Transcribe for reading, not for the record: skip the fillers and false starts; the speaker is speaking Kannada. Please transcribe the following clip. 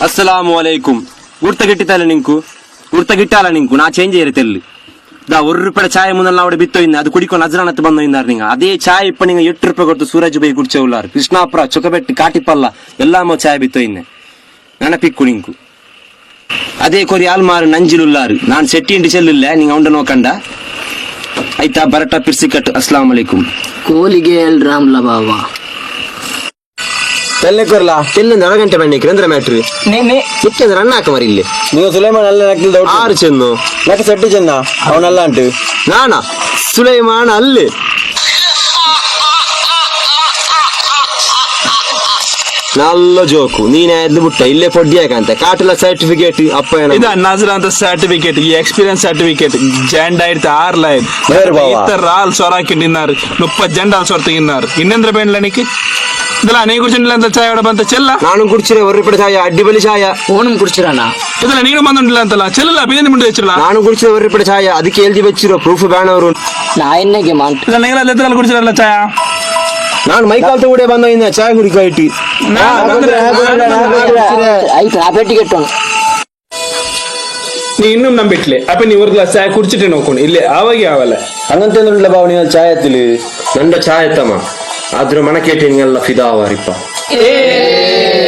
ಅಸ್ಸಲಾಮು ಅಲೈಕುಂ. ಗುರ್ತಗಿಟ್ಟಿತ್ತಲ್ಲ ನಿಂಕು, ಗುರ್ತಗಿಟ್ಟಾಲ ನಿಂಕು ನಾ ಚೇಂಜ್ ಇರತ್ತೆಲ್ಲಿ ದಾ ₹1 ಚಾಯ್ ಮುಂದಲ್ಲ ಅವಡೆ ಬಿತ್ತೋಯ್ನ ಅದು ಕುಡಿಕೊಂಡು ನಜರಾನತ್ ಬಂದೋಯ್ನಾರ ನಿಂಗ ಅದೇ ಚಾಯ್ ಇಪ್ಪ ನಿಂಗ ₹8 ಕೊಟ್ಟು ಸೂರಜ್ ಬೈ ಕುಡ್ಚೌಲಾರು ಕೃಷ್ಣಾಪುರ ಚೊಕಬೆಟ್ಟಿ ಕಾಟಿಪಲ್ಲ ಎಲ್ಲಾಮ ಚಾಯ್ ಬಿತ್ತೋಯ್ನೆ ನೆನಪಿಕ್ಕು ನಿಂಕು ಅದೇ ಕೊರಿ ಆಲ್ಮಾರು ನಂಜಿಲುಲ್ಲಾರು ನಾನ್ ಸೆಟ್ಟಿ ಇಂಡಿ ಚೆಲ್ಲಿಲ್ಲ ನಿಂಗ ಅವನ ನೋಕಂಡ ಆಯ್ತಾ ಬರಟ ಪಿರ್ಸಿಕಟ್. ಅಸ್ಲಾಂ ಅಲೈಕುಂ. ಕೋಲಿಗೆ ರಾಮ್ಲ ಬಾವಾ ತೆಲ್ಲೆಕೊರ್ಲ ತೆಲ್ಲಿಂದ ಅರಗಂಟೆ ಬಣ್ಣಿಕ್ರಿ ಅಂದ್ರೆ ಮ್ಯಾಟ್ರಿ ಮುಖ್ಯಂದ್ರೆ ಅಣ್ಣ ಹಾಕ ಮರಿ ಇಲ್ಲಿ ನೀವು ಸುಲೈಮಾನ್ ಅಲ್ಲ ನಕ್ಕಿಲ್ದ 6 ಚೆನ್ನು ನಕ್ಕ ಸೆಟ್ಟು ಚೆನ್ನ ಅವನಲ್ಲ ಅಂಟು ನಾನಾ ಸುಲೈಮಾನ್ ಅಲ್ಲಿ ನಲ್ಲ ಜೋಕು ನೀನೇ ಎದ್ದು ಬಿಟ್ಟ ಇಲ್ಲೇ ಪೊಡ್ಡಿ ಯಾಕಂತ ಕಾಟಲ ಸರ್ಟಿಫಿಕೇಟ್ ಅಪ್ಪ ಇದು ನಜರ ಅಂತ ಸರ್ಟಿಫಿಕೇಟ್ ಈ ಎಕ್ಸ್ಪೀರಿಯನ್ಸ್ ಸರ್ಟಿಫಿಕೇಟ್ ಜೆಂಡ ಇರ್ತ ಆರ್ಲಾಯ್ದು రాళ్ళు సొరాకిన్నారు 30 జెండాలు సొరతిన్నారు ఇన్నెంద్ర బెండ్లనికి ಇದಲ್ಲ ನೀ ಕುಡಿಸಿಲ್ಲ ಅಂತ ಚಾಯ್ ಹೊಡ ಬಂತ ಚೆಲ್ಲ ನಾನು ಕುಡಿಸಿರೆ ₹1 ಚಾಯ ಅಡ್ಡಿಬಲಿ ಚಾಯ ಓಣಂ ಕುಡಿಸಿರಾನ ಇದಲ್ಲ ನೀನು ಬಂದುಂಡಿಲ್ಲ ಅಂತಲ್ಲ ಚೆಲ್ಲ ಬಿರಿಯಾನಿ ಮುಂದೆ ಹೆಚ್ಚಿಲ್ಲ ನಾನು ಕುಡಿಸಿದ ₹1 ಚಾಯ ಅದಕ್ಕೆ ಎಲ್ದಿ ಬೆಚ್ಚಿರೋ ಪ್ರೂಫ್ ಬ್ಯಾನವರು ನಾ ಎಣ್ಣೆಗೆ ಮಾಂಟ ಇದಲ್ಲ ನೀವೆಲ್ಲ ಎತ್ತರಲ್ಲಿ ಕುಡಿಸಿರಲ್ಲ ಚಾಯ ನಾನು ಮೈಕಾಲ್ ತಗೊಡೆ ಬಂದ ಇನ್ನ ಚಾಯ್ ಕುಡಿಕ ಇಟ್ಟಿ ಆಯ್ತು ಆ ಪೆಟ್ಟಿಗೆ ಇಟ್ಟೋಣ ನೀ ಇನ್ನೂ ನಂಬಿಟ್ಲೆ ಅಪ್ಪ ನೀ 1 ಗ್ಲಾಸ್ ಚಾಯ್ ಕುಡಿಚಿಟ್ಟೆ ನೋಡ್ಕೊಂಡು ಇಲ್ಲೇ ಆವಾಗಿ ಆವಲ್ಲ ಹಂಗಂತಂದ್ರಲ್ಲ ಬಾವ ನೀವು ಚಾಯ್ ಎತ್ತಲಿ ನಂದ ಚಾಯ್ ಎತ್ತಮ್ಮ ಆದ್ರೂ ಮನ ಕೇಟಿ ಎಲ್ಲ ಫಿದಾ ಆವಾರಿಪ್ಪ